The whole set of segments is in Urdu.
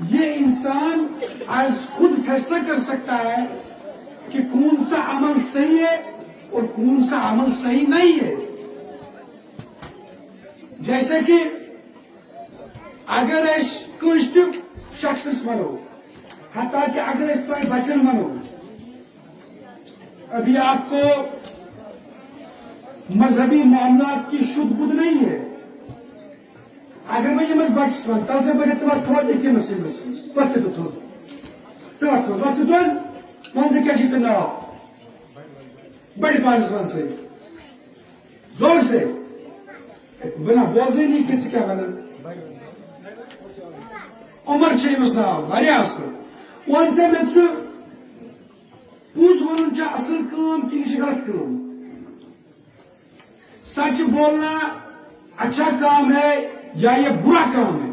یہ انسان از خود فیصلہ کر سکتا ہے کہ کون سا عمل صحیح ہے اور کون سا عمل صحیح نہیں ہے. جیسے کہ اگر اس کنس تہ شخصس ونو، حتیٰ کہ اگر اس تہ بچن ونو، ابھی آپ کو مذہبی معاملات کی شد بد نہیں ہے. اگر میں یمس بچس ون تل سے بڑے ثوت تھوڑ یمس پتہ سے تھوڑ ثوت تھوڑ پتہ تھوڑ ون سے کیا چیز ناو بڑی پانس ون سے زور سے بنا بوزے نہیں کسی کیا ونن عمر چھ یمس ناو واریاہ اصل ون سے میں سو پوز ونن چھ اصل کام کہ یہ غلط کام. سچ بولنا اچھا کام ہے یا یہ برا کام ہے؟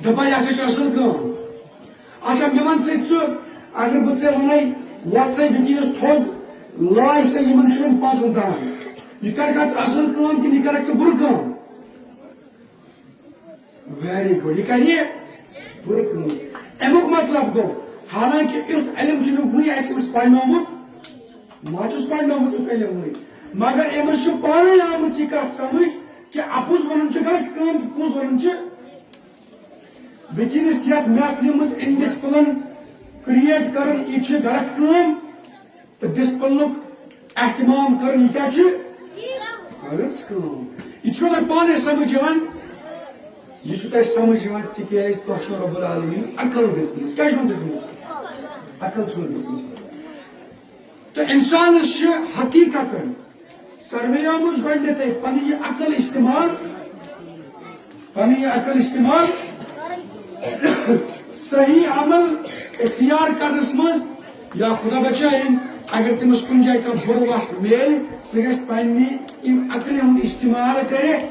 دپا یہ اصل کام. اچھا مے ون سو اگر بہ ژے ونائی وت سا وکینس تھوٚد لاے سا یمن شُرٮ۪ن پانژن دہن یہ کرکھا ژٕ اصل کام کِنہٕ یہ کرکھ ژٕ بُرٕ کام؟ ویری گڈ، یہ کر یہ بُرٕ کام. امیُک مطلب گوٚو حالانکہ ایُتھ علم چھُنہٕ وُنہِ اَسہِ أمِس پرنومُت، ما چھُس پرنومُت ایُتھ علم وُنہِ، مگر أمِس چھُ پانے آمٕژ یہ کتھ سمجھ کہ اپُز ونُن چھُ غلط کام تہٕ پوٚز ونُن چھُ. وٕنکیٚنس یتھ محفلہِ منٛز انڈسپلن کریٹ کرن یہ چھُ غلط کام تہٕ ڈسپلنُک احتمام کرن یہ کیا چھُ غلط کام. یہ چھُ تۄہہِ پانے سمجھ یِوان، یہ چھُ تۄہہِ سمجھ یِوان تِکیازِ تۄہہِ چھُو رۄب العالمیٖن عقل دِژمٕژ. کیٛاہ چھُو دِژمٕژ؟ عقل چھُو دِژمٕژ. تہٕ انسانس چھُ حقیقتن سروے آمٕژ گۄڈنیٚتھٕے پنٕنۍ یہِ عقل استعمال صحیح عمل اختیار کرنس مز، یا خدا بچائن اگر تمس کن جائے کانٛہہ بُرٕ وتھ میلہِ سُہ گژھِ پننہِ امہِ عقلہِ ہُنٛد استعمال کٔرِتھ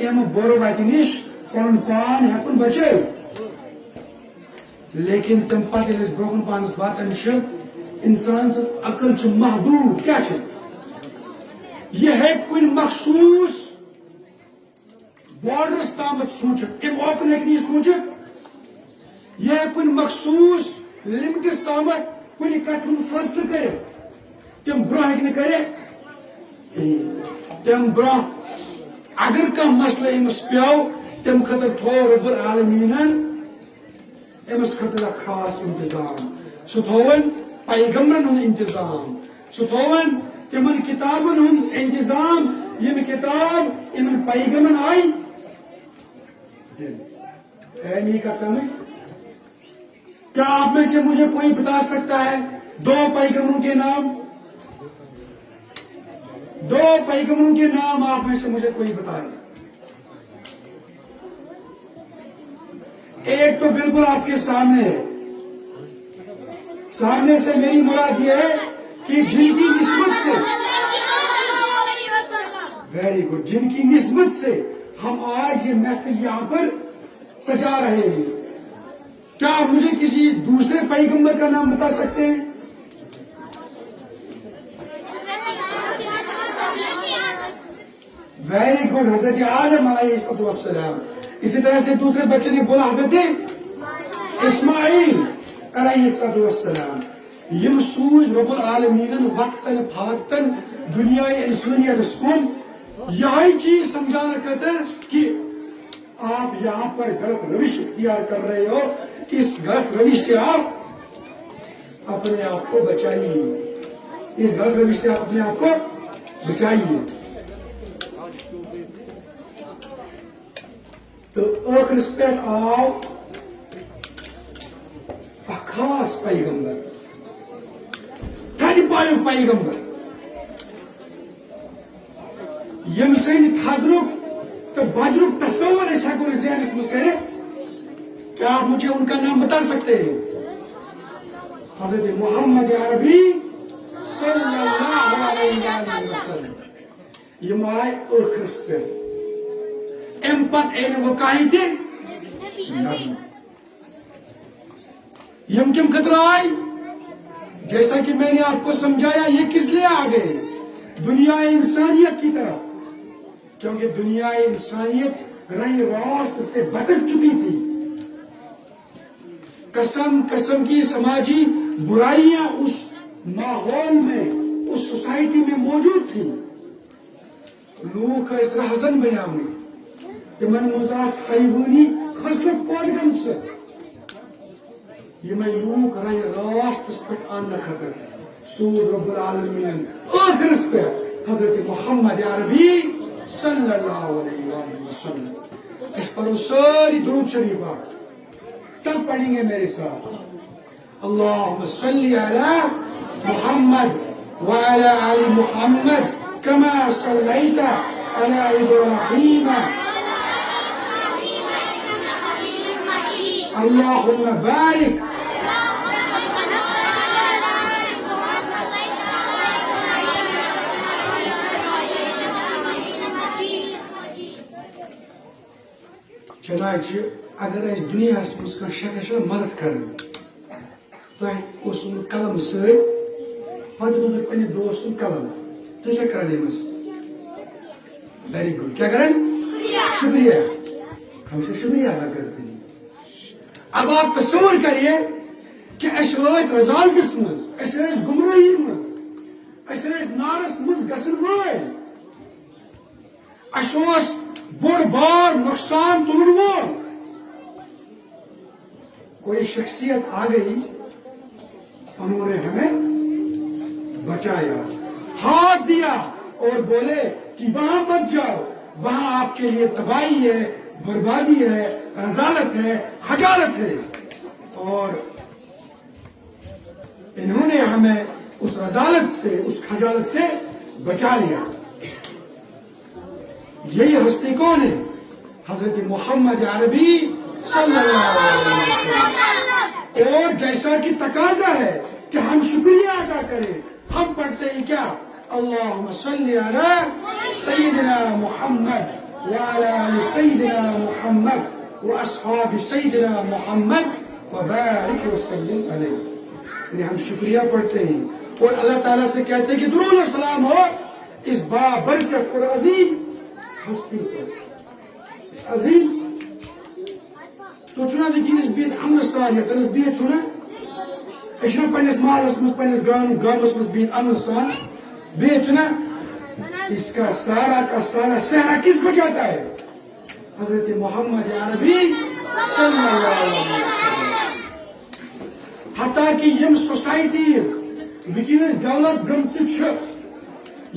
امہِ بُرٕ وتہِ نِش پنُن پان ہٮ۪کُن بچٲوِتھ. لیکن تمہِ پتہٕ ییٚلہِ أسۍ برٛونٛہہ کُن پانس واتان چھِ انسان سٕنٛز عقل چھِ محدوٗد. کیٛاہ چھِ یہ ہیٚکہِ کُنہِ مخصوٗص بارڈرس تامتھ سوٗنٛچِتھ، امہِ اوکُن ہیٚکہِ نہٕ یہِ سوٗنٛچِتھ. یہ ہیٚکہِ کُنہِ مخصوٗص لمٹس تامتھ کُنہِ کتھِ ہُنٛد فٲصلہٕ کٔرِتھ، تمہِ برٛونٛہہ ہیٚکہِ نہٕ کٔرِتھ. تمہِ برٛونٛہہ اگر کانٛہہ مسلہٕ أمِس پیٚو تمہِ خٲطرٕ تھوٚو رۄب العالمیٖنن أمِس خٲطرٕ اکھ خاص انتظام. سُہ تھوٚوُن پیغمبرن ہُنٛد انتظام، سُہ تھوٚوُن تمن کتابن ہُنٛد انتظام یم کتاب ان پیغمبرن آئی. میری کتھ سمجھ؟ کیا آپ میں سے مجھے کوئی بتا سکتا ہے 2 پیغمبروں کے نام؟ 2 پیغمبروں کے نام آپ میں سے مجھے کوئی بتائے. ایک تو بالکل آپ کے سامنے ہے. سامنے سے میری مراد یہ ہے کہ جن کی نسبت سے، ویری گڈ، جن کی نسبت سے ہم آج یہ محفل یہاں پر سجا رہے ہیں. کیا آپ مجھے کسی دوسرے پیغمبر کا نام بتا سکتے ہیں؟ ویری گڈ، حضرت آدم علیہ السلام. اسی طرح سے دوسرے بچے نے بولا حضرت اسماعیل علیہ السلام. یم سوز رب العالمین وقتاً فوقتاً دنیا انسانیت کن یہی چیز سمجھانا خاطر کہ آپ یہاں پر غلط روش اختیار کر رہے ہو، اس غلط روش سے آپ اپنے آپ کو بچائیے. اس غلط روش سے آپ اپنے آپ کو بچائیے. تو ٲخرس پٮ۪ٹھ آو اکھ خاص پیغمبر، تھدِ پایُک پیغمبر، یم سٕنٛدِ تھدرُک تو بجرُک تصور أسۍ ہٮ۪کو نہٕ ذہنس منٛز کٔرِتھ. کیا آپ مجھے ان کا نام بتا سکتے ہیں؟ حضرت محمد عربی صلی اللہ علیہ وسلم. یم آئے ٲخرس پٮ۪ٹھ. ام پتہٕ اے نہٕ وۄنۍ کٕہٕنۍ تہِ نبی. یم کم خطرہ آئے؟ جیسا کہ میں نے آپ کو سمجھایا یہ کس لیے آ گئے؟ دنیا انسانیت کی طرف، کیونکہ دنیا انسانیت راہ راست سے بھٹک چکی تھی. قسم قسم کی سماجی برائیاں اس ماحول میں اس سوسائٹی میں موجود تھی. لوگ اس رہزن بناوی تمن مزاس حیوانی خصلت پودگم سے یہ لوگ رائے راستس پہ آنے خطر سوز رب العالمین آخرس پہ حضرت محمد عربی صلی اللہ علیہ وآلہ وسلم. اس پر ساری درود شریفہ سب پڑھیں گے میرے ساتھ. اللہم صلی علی محمد وعلی آل محمد کما صلیت علی ابراہیم اللہم بارک چنانچہ اگر اس دنیا مز شخص مدد کریں تہ قلم ست پہ دن پنہ دوست قلم تھی کیا کریں امس ویری گڈ کیا کریں شکریہ ہم سے شکریہ ادا کرتے ہیں. اب آپ تصور کریے کہ اس رزالتس مز اس گمراہی مز اس نارس مز گسن وائل اس بڑ بار نقصان تلن وول کوئی شخصیت آ گئی انہوں نے ہمیں بچایا ہاتھ دیا اور بولے کہ وہاں مت جاؤ وہاں آپ کے لیے تباہی ہے بربادی ہے رذالت ہے خجالت ہے. اور انہوں نے ہمیں اس رذالت سے اس خجالت سے بچا لیا. یہی ہستی کون ہے؟ حضرت محمد عربی صلی اللہ علیہ وسلم. اور جیسا کہ تقاضا ہے کہ ہم شکریہ ادا کریں ہم پڑھتے ہیں کیا اللہم صلی علی سیدنا محمد وعلی آل سیدنا محمد واصحاب سیدنا محمد وبارک وسلم علیہ. یعنی ہم شکریہ پڑھتے ہیں اور اللہ تعالیٰ سے کہتے ہیں کہ درود و سلام ہو اس بابرکت اور عظیم ہستی پر اس عظیم تو چنا لیکن اس بیت امن سان یا تنس بیت چنا اس نے پنس مالس مس پنس گامس مس بیت امن سان بیت چنا اس کا سارا صحرا کس کو جاتا ہے؟ حضرت محمد عربی صلی اللہ علیہ وسلم. حتیٰ کہ یم سوسائٹیز ونکس ڈیولپ گمچہ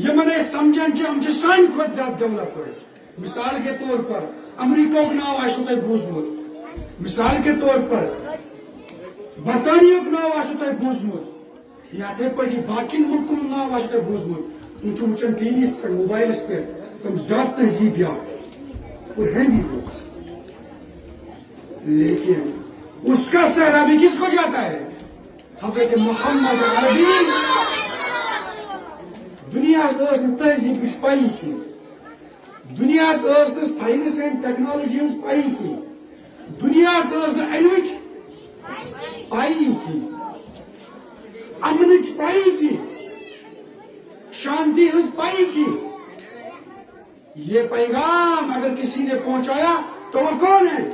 یمن سمجھان ہم سان کھت زیادہ ڈیولپ. مثال کے طور پر امریکہ ناو آسو تہ بوزمت مثال کے طور پر برطانیہ ناو آسو تہ بوزمت یا تے پڑی باقی ملکن ناو آسو تہ بوزمت تم وچان ٹی وی پہ موبائلس پہ تم زیادہ تہذیب یافت اور ہیں بھی لوگ لیکن اس کا صحرا بھی کس کو جاتا ہے؟ حضرت محمد عربی. دنیا تہذیب پائی کی دنیا سائنس اینڈ ٹیکنالوجی پائی کی دنیا علم پائی کی امن پائی کی شانتی پائی کی. یہ پیغام اگر کسی نے پہنچایا تو وہ کون ہے؟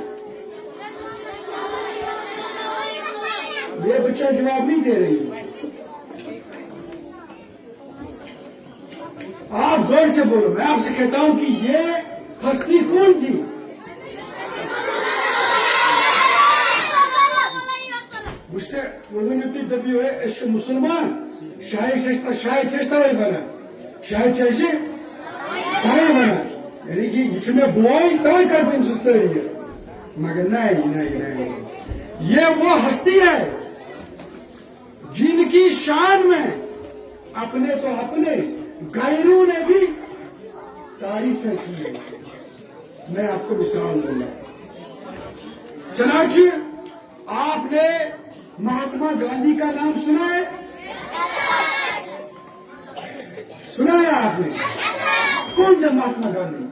یہ بچہ جواب نہیں دے رہی. آپ زور سے بولو میں آپ سے کہتا ہوں کہ یہ ہستی کون تھی؟ مجھ سے دبی ہوئے مسلمان شاید چیشتا ہوئی بنا شاید چیشے تھوڑے بنا یعنی کہ یہ میں بوائی تائی کر پہن سستے رہی ہے مگر نہیں یہ وہ ہستی ہے جن کی شان میں اپنے تو اپنے غیروں نے بھی تعریفیں کی. میں آپ کو مثال دوں گا. چنانچہ آپ نے مہاتما گاندھی کا نام سنا ہے؟ سنا ہے آپ نے؟ کون تھے مہاتما گاندھی؟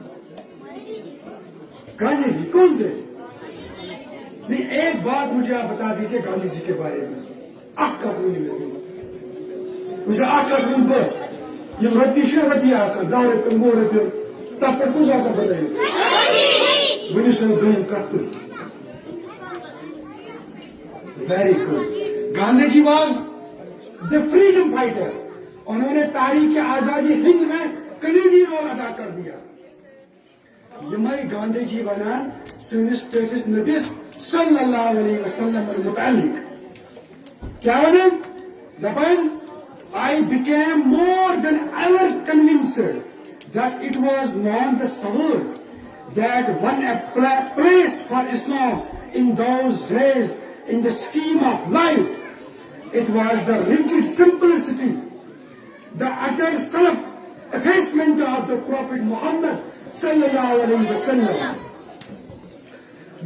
گاندھی جی کون تھے؟ نہیں ایک بات مجھے آپ بتا دیجئے گاندھی جی کے بارے میں. آپ کا مجھے آپ کا یم رپی آسان 10 رۄپیہِ 10 رۄپیہِ تتھ پٮ۪ٹھ کُس آسان بنٲیِتھ ؤنِو سا دٔیِم کتھ Very good. Gandhi ji was the freedom fighter. انہوں نے تاریخ آزادی ہند میں کلیدی رول ادا کر دیا. یمے گاندھی جی ونان سنس ٹیٹس نبیس صلی اللہ علیہ وسلم متعلق کیا ونان دپان I became more than ever convinced that it was not the Sawur that won a place for Islam in those days in the scheme of life. It was the rigid simplicity, the utter self-effacement of the Prophet Muhammad sallallahu alaihi wasallam,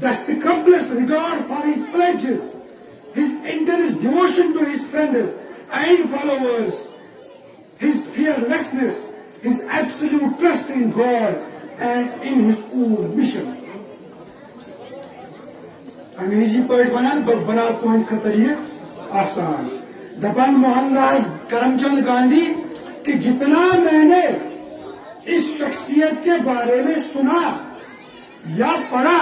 the scrupulous regard for his pledges, his intense devotion to his friends and followers, his fearlessness, his absolute trust in God and in his own mission. انگریزی پوائٹ بنا پوائنٹ خطر یہ آسان دپان موہن داس کرم چند گاندھی کہ جتنا میں نے اس شخصیت کے بارے میں سنا یا پڑھا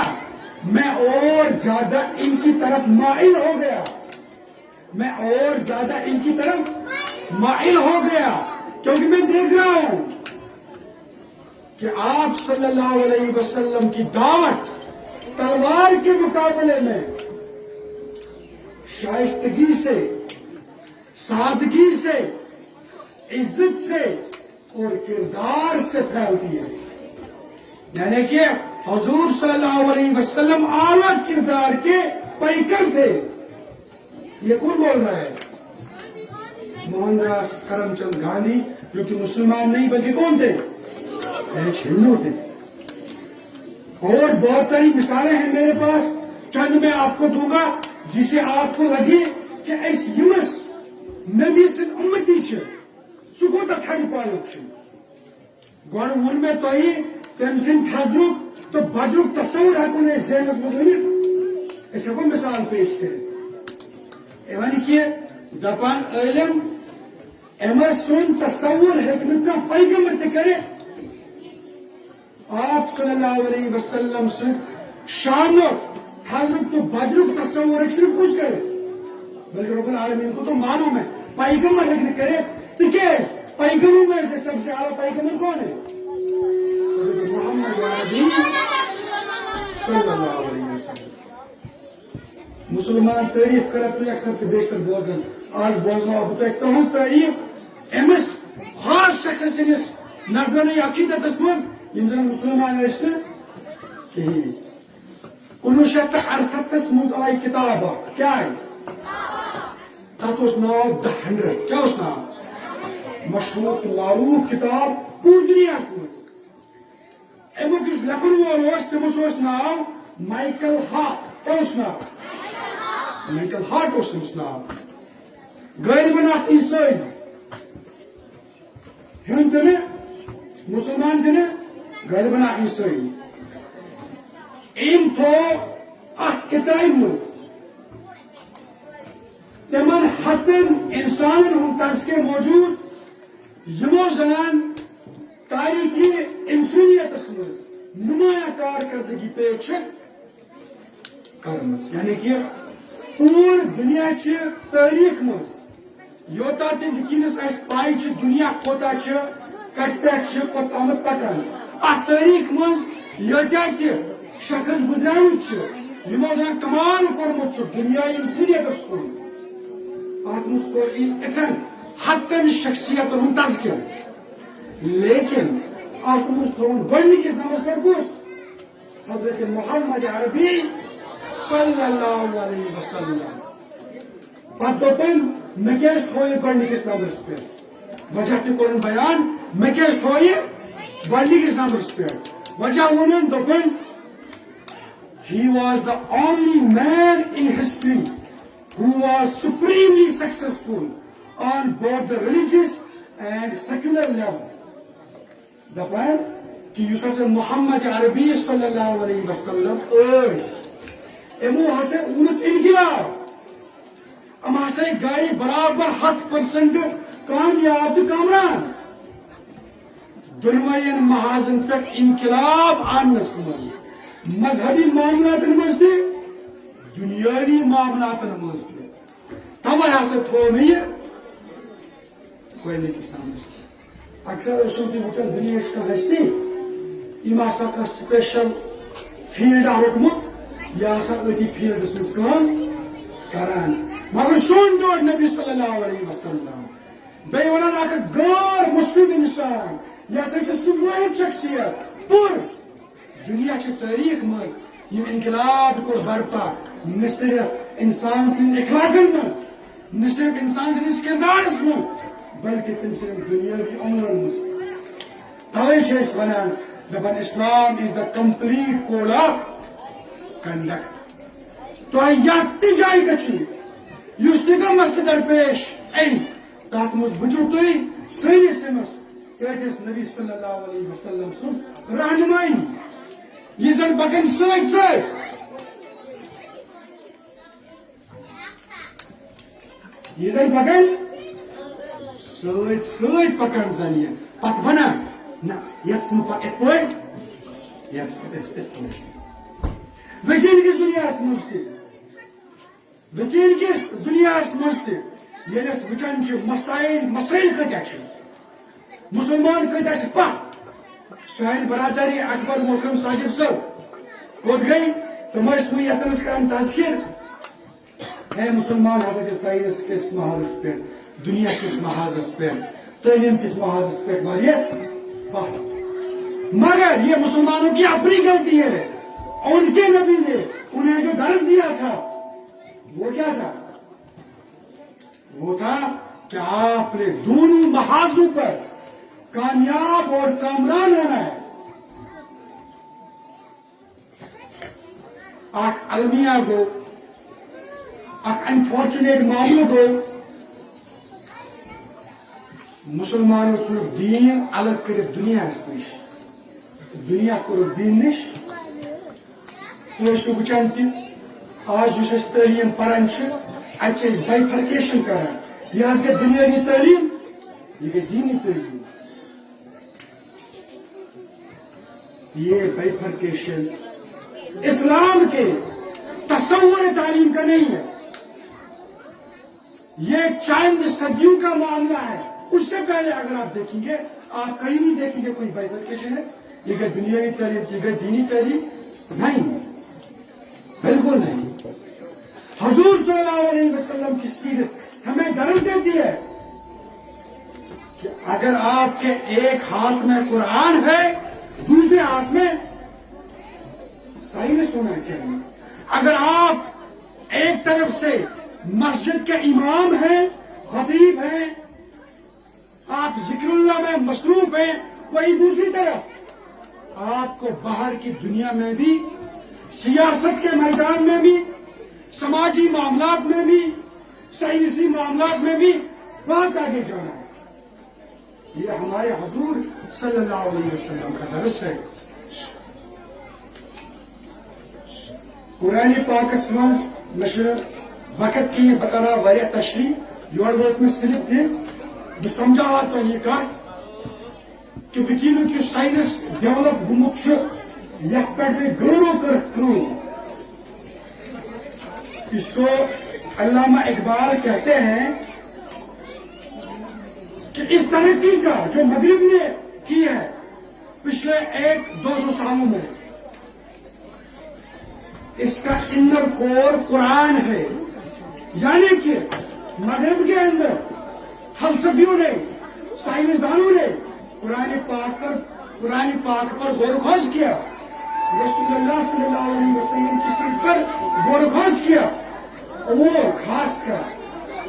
میں اور زیادہ ان کی طرف مائل ہو گیا. میں اور زیادہ ان کی طرف مائل ہو گیا کیونکہ میں دیکھ رہا ہوں کہ آپ صلی اللہ علیہ وسلم کی دعوت تلوار کے مقابلے میں شائستگی سے، سادگی سے، عزت سے اور کردار سے پھیلتی ہے. یعنی کہ حضور صلی اللہ علیہ وسلم اعلیٰ کردار کے پیکر تھے. یہ کون بول رہا ہے؟ موہن داس کرم چند گاندھی، جو کہ مسلمان نہیں بلکہ کون تھے؟ ایک ہندو تھے. اور بہت ساری مثالیں ہیں میرے پاس، چند میں آپ کو دوں گا جسے آپ کو لگے کہ اس یمس نبی سن امتی چھ سہ کوتاہ کھڑ پایک گۄڈٕ ووٚن مےٚ تۄہہِ تٔمۍ سٕنٛدِ فضلُک تہٕ بجرُک تصور ہٮ۪کو نہٕ أسۍ ذہنس منٛز ؤنِتھ. أسۍ ہٮ۪کو مثال پیش کٔرِتھ یعنی کہ دپان عالم أمۍ سُنٛد تصور ہٮ۪کہِ نہٕ کانٛہہ پیغمبر تہِ کٔرِتھ. آپ صلی اللہ علیہ وسلم سٕنٛدِ شانُک فضلُک تہٕ بجرُک تصور ہٮ۪کہِ صرف کُس کٔرِتھ بلکہ رب العالمین کو تو معلوم ہے پیغمبر ہٮ۪کہِ نہٕ کٔرِتھ. تِکیٛازِ پیغمبر میں سے سب سے اعلیٰ پیغمبر کون ہے؟ حضرت محمد عربی صلی اللہ علیہ وسلم. مسلمان تعریف کرت تو اکثر تو بیشتر بوزن آج بوزناو بہٕ تۄہہِ تُہنٛز تعریف أمِس خاص شخص سٕنٛدِس نظرانہٕ عقیدتس منٛز یِم زن مسلمان ٲسۍ نہٕ کِہیٖنۍ. 1968 منٛز آیہِ کِتاب اکھ کیٛاہ آیہِ تتھ اوس ناو The 100. کیٛاہ اوس ناو؟ مشہوٗر تہٕ معروٗف کِتاب پوٗرٕ دُنیاہس منٛز. امیُک یُس لیکھن وول اوس تٔمِس اوس ناو مایکل ہارٹ. کیٛاہ اوس ناو؟ مایکل ہارٹ اوس تٔمِس ناو. غٲلبن اکھ عیسٲئی ہیوٚن تہِ نہٕ مسلمان تہِ نہٕ غٲلبن اکھ عیسٲئی. أمۍ تھوٚو اتھ کِتابہِ منٛز تمن ہتن انسانن ہُنٛد تذکرٕ موجود یمو زنان تاریخی انسانیتس منٛز نمایاں کارکردگی پیش کرمٕژ. یعنی کہ پوٗرٕ دُنیاچہِ تٲریٖخ منٛز یوتاہ تہِ ونکیٚنس اسہِ پاے چھِ دُنیا کوتاہ چھِ کتہِ پٮ۪ٹھ چھِ کوٚتامتھ پکان اتھ تٲریٖخ منٛز ییٖتیاہ تہِ شخص گُزریمٕتۍ چھِ یمو زن کمال کوٚرمُت چھُ دُنیاے انسانیتس کُن اتھ منٛز کوٚر أمۍ یِژھن ہتن شخصیتن ہُنٛد تذکرٕ. لیکن اتھ منٛز تھوٚوُن گۄڈنِکِس نمبرس پٮ۪ٹھ کُس؟ حضرت محمد عربی صلی اللہ علیہ وسلم. پتہٕ دوٚپُن مےٚ کیٛازِ تھوٚو یہِ گۄڈنِکِس نمبرس پٮ۪ٹھ؟ وجہ تہِ کوٚرُن بیان مےٚ کیٛازِ تھوٚو یہِ گۄڈنِکِس نمبرس پٮ۪ٹھ؟ وجہ ووٚنُن دوٚپُن he was the only man in history who was supremely successful on both the religious and secular level. دپان کہ یُس ہسا محمد عربی صلی اللہ علیہ وسلم ٲسۍ یِمو ہسا اوٚنُکھ انقلاب. یِم ہسا گٔے برابر 100% کامیاب تہٕ کامران دۄنوَین محاذن پٮ۪ٹھ انقلاب آننس منٛز مذہبی معاملاتن منٛز تہِ دُنیٲوی معاملات مسئلے توے ہسا تھو میں یہ گۄڈنِکِس تامَس اکثر ٲسِو تُہۍ وٕچھان دُنیاہٕچ کانٛہہ ہستی یِم ہسا کانٛہہ سپیشل فیٖلڈا روٚٹمُت یہِ ہسا أتھی فیٖلڈس منٛز کٲم کران مگر سون ڈوڑ نبی صلی اللہ علیہ وسلم بیٚیہِ ونان اکھ غٲر مسلم انسان یہِ ہسا چھِ سُہ وٲحد شخصیت پوٗرٕ دُنیاچہِ تٲریٖخ منٛز یِم انقلاب کوٚر برپا نہ صرف انسان سٕنٛدٮ۪ن اخلاقن منٛز نہ صرف انسان سٕنٛدِس کردارس منٛز بلکہ تم صرف دنیاوی امورن منٛز توے چھِ أسۍ ونان دپان Islam is the complete code of conduct تۄہہِ یتھ تہِ جایہِ گژھِو یُس تہِ کانٛہہ مسلہٕ درپیش یی تتھ منٛز وٕچھِو تُہۍ سٲنِس أمِس پٲٹھِس نبی صلی اللہ علیہ وسلم سٕنٛز رہنمائی یہ زن پکن سۭتۍ سۭتۍ یہ زن پکن سۭتۍ سۭتۍ پکان زن یہ پتہٕ ونان نہ یتھ نہٕ پتہٕ یِتھ پٲٹھۍ یتھ پتہٕ یِتھ پٲٹھۍ وٕنکیٚن کِس دُنیاہس منٛز تہِ وٕنکیٚن کِس دُنیاہس منٛز تہِ ییٚلہِ أسۍ وٕچھان چھِ مسٲیل کۭتیاہ چھِ مسلمان کۭتیاہ چھِ پتھ سٲنۍ برادری اکبر محترم صاحب صٲب کوٚت گٔے تِم ٲسۍ وۄنۍ یتنس کران تذکر ہے مسلمان ہسا چھِ ساینس کِس محاذس پٮ۪ٹھ دنیا کس محاذس پٮ۪ٹھ تعلیم کس محاذس پٮ۪ٹھ واریاہ پتھ مگر یہ مسلمانوں کی اپنی غلطی ہے ان کے نبی نے انہیں جو درس دیا تھا وہ کیا تھا وہ تھا کہ آپ نے دونوں محاذوں پر کامیاب اور کامران ہونا ہے اک المیہ گو اک انفارچونیٹ معاملہ گو مسلمانوں ژھُنُکھ دیٖن الگ کٔرِتھ دُنیاہس نِش دُنیا کوٚرُکھ دیٖن نِش تُہۍ ٲسِو وٕچھان تہِ آز یُس أسۍ تعلیٖم پران چھِ اَتہِ چھِ أسۍ بایفرکیشن کران یہِ حظ گٔے دُنیٲوی تعلیٖم یہِ گٔے دیٖنی تعلیٖم یہ بائفرکیشن اسلام کے تصور تعلیم کا نہیں ہے یہ چند صدیوں کا معاملہ ہے اس سے پہلے اگر آپ دیکھیں گے آپ کہیں نہیں دیکھیں گے کوئی بائفرکیشن ہے یہ کہ دنیاوی تعلیم یہ کہ دینی تعلیم نہیں بالکل نہیں حضور صلی اللہ علیہ وسلم کی سیرت ہمیں درس دیتی ہے کہ اگر آپ کے ایک ہاتھ میں قرآن ہے دوسرے ہاتھ میں سائنس ہونا چاہیے اگر آپ ایک طرف سے مسجد کے امام ہیں خطیب ہیں آپ ذکر اللہ میں مصروف ہیں وہی دوسری طرف آپ کو باہر کی دنیا میں بھی سیاست کے میدان میں بھی سماجی معاملات میں بھی سائنسی معاملات میں بھی بہت آگے جانا ہے یہ ہمارے حضور صلی اللہ علیہ وسلم کا درس ہے قرآن پاکس منٛز مےٚ چھُ وقت کی بکرا واریاہ تشریح یور وٲژ مےٚ صرف تہِ بہٕ سمجھاوا تۄہہِ یہِ کتھ کہ وٕنکیٚنُک یُس ساینس ڈیولپ گوٚمُت چھُ یتھ پٮ۪ٹھ بیٚیہِ غورو کٔرٕکھ کٲم اس کو علامہ اقبال کہتے ہیں کہ اس ترقی کا جو مغرب نے کی ہے پچھلے 100-200 سالوں میں اس کا انر کور قرآن ہے یعنی کہ مغرب کے اندر فلسفیوں نے سائنسدانوں نے قرآن پاک پر غور و خوض کیا رسول اللہ صلی اللہ علیہ وسلم کی سیرت پر غور و خوض کیا اور خاص کر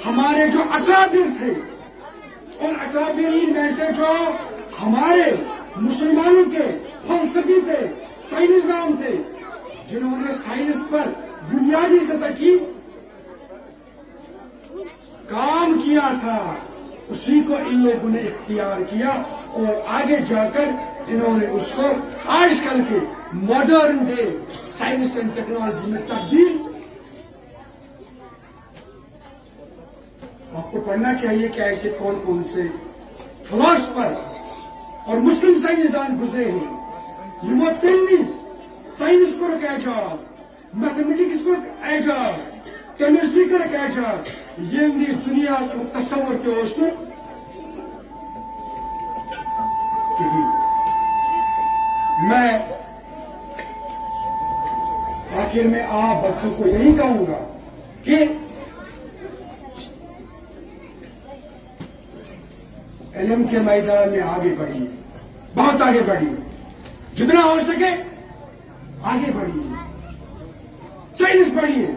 ہمارے جو اکابر تھے ان اکابرین میں سے جو ہمارے مسلمانوں کے فلسفی تھے سائنسدان تھے جنہوں نے سائنس پر بنیادی سطح کی کام کیا تھا اسی کو ان لوگوں نے اختیار کیا اور آگے جا کر انہوں نے اس کو آج کل کے modern day science and technology میں تبدیل آپ کو پڑھنا چاہیے کہ ایسے کون کون سے فلاسفر اور مسلم سائنسدان گزرے ہیں یمو تمہ وز سائنس کورک ایجاد میتھمیٹکس کورک ایجاد فکر یہ دنیا تصور کے میں آخر میں آپ بچوں کو یہی کہوں گا کہ علم کے میدان میں آگے بڑھیے، بہت آگے بڑھیے، جتنا ہو سکے آگے بڑھیے، سائنس پڑھیے.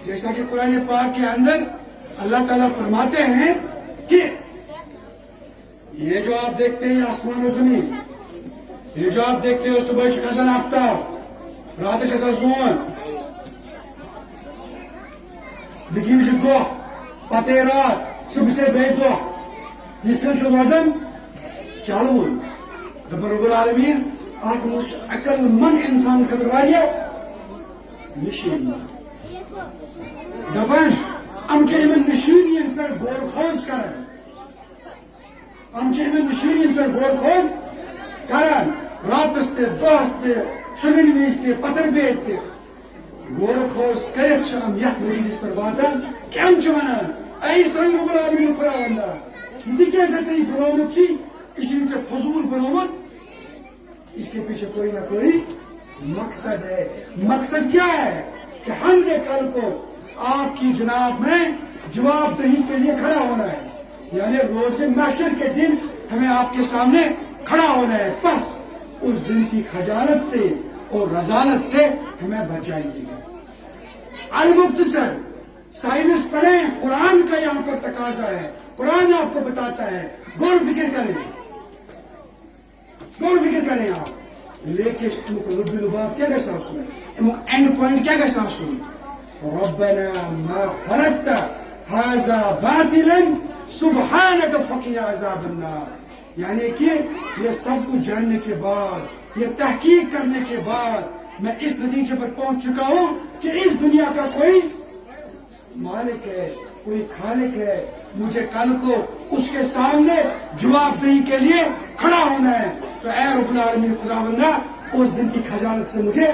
جیسا کہ قرآن پاک کے اندر اللہ تعالیٰ فرماتے ہیں کہ یہ جو آپ دیکھتے ہیں آسمان و زمین، یہ جو آپ دیکھتے ہو صبح کھسان آفتاب، رات کھسان زون، بگیم سے دو پتے رات صبح سے بے دو، یہ سب روزن چالون رب العالمین آپ عقل مند انسان خطر واریاہ نشین دپان ہم نشین پر غور خوض کران، ہم نشین پر غور خوض کران، راتس تے دہس تے شگن وز تے پتر بیت تے غور خوض کرت ہم یتھ نتیجس پر واتان کہ ہم ونان اے سان رب العالمین خداوندا یہ کیسا ٹھیک بنومت چی یہ فضول بنومت، اس کے پیچھے کوئی نہ کوئی مقصد ہے. مقصد کیا ہے کہ ہم نے کل کو آپ کی جناب میں جواب دہی کے لیے کھڑا ہونا ہے، یعنی روز محشر کے دن ہمیں آپ کے سامنے کھڑا ہونا ہے. بس اس دن کی خجالت سے اور رذالت سے ہمیں بچائیے. المختصر سائنس پڑھیں، قرآن کا یہاں پر تقاضا ہے، قرآن آپ کو بتاتا ہے، غور فکر کریں، غور فکر کریں آپ. لیکن لب لباب کیا گژھِ آسُن، اینڈ پوائنٹ کیا گژھِ آسُن، ربنا ما خلقت هذا باطلا سبحانك فقنا عذاب النار. یعنی کہ یہ سب کچھ جاننے کے بعد، یہ تحقیق کرنے کے بعد میں اس نتیجے پر پہنچ چکا ہوں کہ اس دنیا کا کوئی مالک ہے، کوئی خالق ہے، مجھے کل کو اس کے سامنے جواب دہی کے لیے کھڑا ہونا ہے. تو اے رب العالمین خداوندا اس دن کی خجالت سے مجھے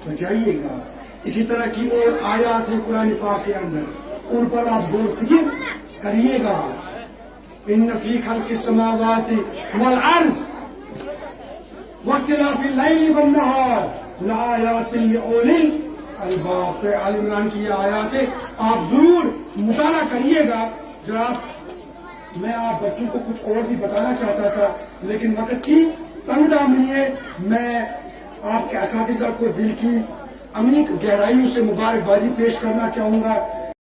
بچائیے گا. اسی طرح کی اور آیات ہیں قرآن پاک کے اندر، ان پر آپ غور فکر کریے گا. ان فی خلق السماوات والارض واختلاف اللیل والنہار لآیات لأولی الباب. آل عمران کی یہ آیات ہے، آپ ضرور مطالعہ کریے گا. جناب میں آپ بچوں کو کچھ اور بھی بتانا چاہتا تھا لیکن وقت کی تنگ دامنی ہے. میں آپ کے اساتذہ کو دل کی عمیق گہرائیوں سے مبارکبادی پیش کرنا چاہوں گا